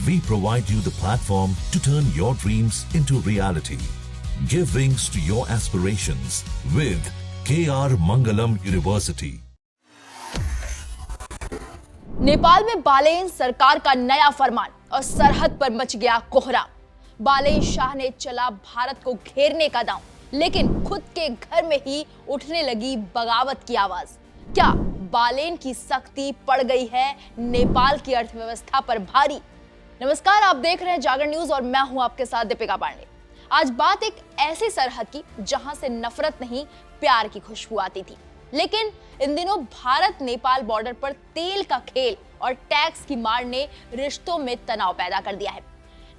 We provide you the platform to turn your dreams into reality. Give wings to your aspirations with KR Mangalam University. Nepal में बालेन सरकार का नया फरमान और सरहद पर मच गया कोहराम। बालेन शाह ने चला भारत को घेरने का दांव, लेकिन खुद के घर में ही उठने लगी बगावत की आवाज। क्या बालेन की सख्ती पड़ गई है नेपाल की अर्थव्यवस्था पर भारी? नमस्कार, आप देख रहे हैं जागरण न्यूज और मैं हूं आपके साथ दीपिका पांडे। आज बात एक ऐसी सरहद की जहां से नफरत नहीं, प्यार की खुशबू आती थी। लेकिन इन दिनों भारत नेपाल बॉर्डर पर तेल का खेल और टैक्स की मार ने रिश्तों में तनाव पैदा कर दिया है।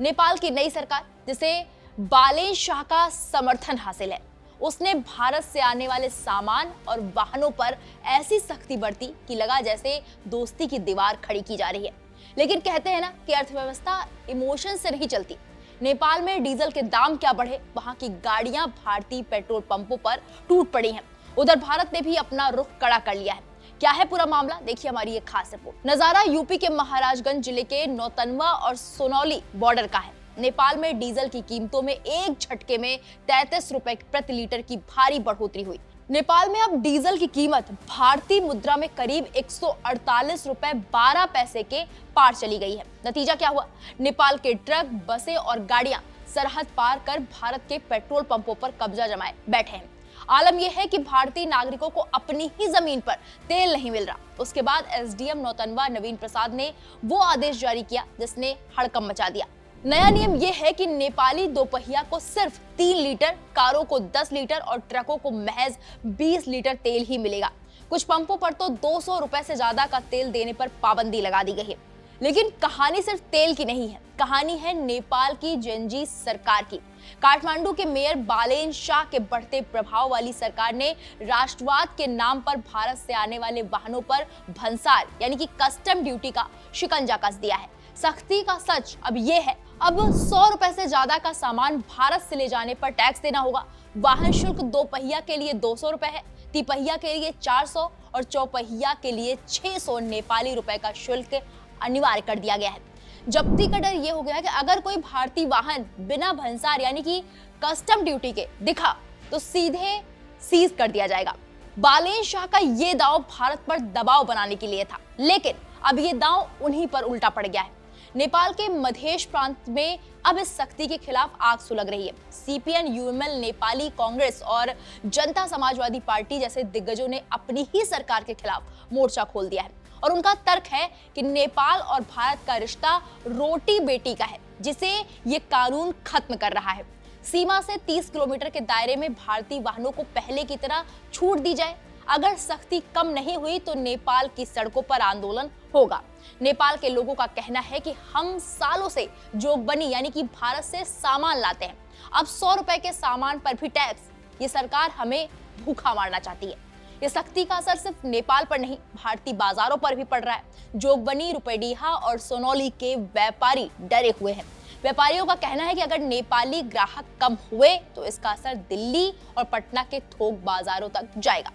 नेपाल की नई सरकार, जिसे बालेन शाह का समर्थन हासिल है, उसने भारत से आने वाले सामान और वाहनों पर ऐसी सख्ती बरती कि लगा जैसे दोस्ती की दीवार खड़ी की जा रही है। लेकिन कहते हैं ना कि अर्थव्यवस्था इमोशन से नहीं चलती। नेपाल में डीजल के दाम क्या बढ़े, वहां की गाड़ियां भारतीय पेट्रोल पंपों पर टूट पड़ी हैं। उधर भारत ने भी अपना रुख कड़ा कर लिया है। क्या है पूरा मामला, देखिए हमारी ये खास रिपोर्ट। नजारा यूपी के महाराजगंज जिले के नौतनवा और सोनौली बॉर्डर का है। नेपाल में डीजल की कीमतों में एक झटके में 33 रुपए प्रति लीटर की भारी बढ़ोतरी हुई। नेपाल में अब डीजल की कीमत भारतीय मुद्रा में करीब 148 रुपए 12 पैसे के पार चली गई है। नतीजा क्या हुआ? नेपाल के ट्रक, बसें और गाड़ियां सरहद पार कर भारत के पेट्रोल पंपों पर कब्जा जमाए बैठे हैं। आलम यह है कि भारतीय नागरिकों को अपनी ही जमीन पर तेल नहीं मिल रहा। उसके बाद एसडीएम नौतनवा नवीन प्रसाद ने वो आदेश जारी किया जिसने हड़कंप मचा दिया। नया नियम यह है कि नेपाली दोपहिया को सिर्फ 3 लीटर, कारों को 10 लीटर और ट्रकों को महज 20 लीटर तेल ही मिलेगा। कुछ पंपों पर तो 200 रुपए से ज्यादा का तेल देने पर पाबंदी लगा दी गई है। लेकिन कहानी सिर्फ तेल की नहीं है, कहानी है नेपाल की जेनजी सरकार की। काठमांडू के मेयर बालेन शाह के बढ़ते प्रभाव वाली सरकार ने राष्ट्रवाद के नाम पर भारत से आने वाले वाहनों पर भंसार यानी कि कस्टम ड्यूटी का शिकंजा कस दिया है। सख्ती का सच अब ये है, अब 100 रुपए से ज्यादा का सामान भारत से ले जाने पर टैक्स देना होगा। वाहन शुल्क 2 पहिया के लिए 200 रुपए है, तिपहिया के लिए 400 और चौपहिया के लिए 600 नेपाली रुपए का शुल्क अनिवार्य कर दिया गया है। जब्ती का डर ये हो गया है कि अगर कोई भारतीय वाहन बिना भंसार यानी कि कस्टम ड्यूटी के दिखा तो सीधे सीज कर दिया जाएगा। बालेन शाह का ये दांव भारत पर दबाव बनाने के लिए था, लेकिन अब ये दांव उन्हीं पर उल्टा पड़ गया है। नेपाल के मधेश प्रांत में अब इस सख्ती के खिलाफ आग सुलग रही है। सीपीएन, यूएमएल, नेपाली कांग्रेस और जनता समाजवादी पार्टी जैसे दिग्गजों ने अपनी ही सरकार के खिलाफ मोर्चा खोल दिया है और उनका तर्क है कि नेपाल और भारत का रिश्ता रोटी बेटी का है, जिसे ये कानून खत्म कर रहा है। सीमा से 30 किलोमीटर के दायरे में भारतीय वाहनों को पहले की तरह छूट दी जाए। अगर सख्ती कम नहीं हुई तो नेपाल की सड़कों पर आंदोलन होगा। नेपाल के लोगों का कहना है कि हम सालों से जोगबनी यानी कि भारत से सामान लाते हैं, अब 100 रुपए के सामान पर भी टैक्स। ये सरकार हमें भूखा मारना चाहती है। ये सख्ती का असर सिर्फ नेपाल पर नहीं, भारतीय बाजारों पर भी पड़ रहा है। जोगबनी, रुपेडीहा और सोनौली के व्यापारी डरे हुए हैं। व्यापारियों का कहना है कि अगर नेपाली ग्राहक कम हुए तो इसका असर दिल्ली और पटना के थोक बाजारों तक जाएगा।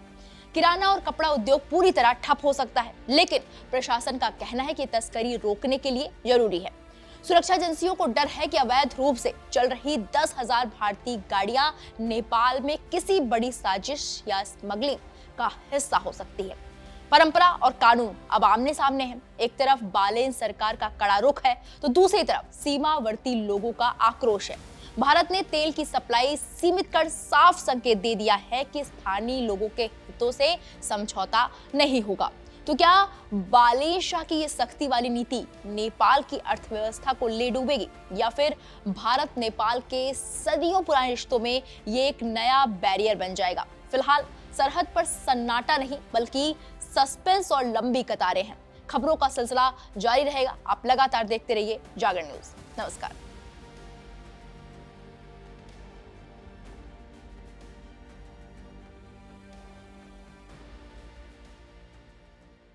किराना और कपड़ा उद्योग पूरी तरह ठप हो सकता है, लेकिन प्रशासन का कहना है कि तस्करी रोकने के लिए जरूरी है। सुरक्षा एजेंसियों को डर है कि अवैध रूप से चल रही 10,000 भारतीय गाड़ियां नेपाल में किसी बड़ी साजिश या स्मगलिंग का हिस्सा हो सकती है। परंपरा और कानून अब आमने सामने हैं। एक तरफ बालेन सरकार का कड़ा रुख है तो दूसरी तरफ सीमावर्ती लोगों का आक्रोश है। भारत ने तेल की सप्लाई सीमित कर साफ संकेत दे दिया है कि स्थानीय लोगों के हितों से समझौता नहीं होगा। तो क्या बालेन शाह की ये सख्ती वाली नीति नेपाल की अर्थव्यवस्था को ले डूबेगी या फिर भारत नेपाल के सदियों पुराने रिश्तों में ये एक नया बैरियर बन जाएगा? फिलहाल सरहद पर सन्नाटा नहीं बल्कि सस्पेंस और लंबी कतारें हैं। खबरों का सिलसिला जारी रहेगा। आप लगातार देखते रहिए जागरण न्यूज। नमस्कार।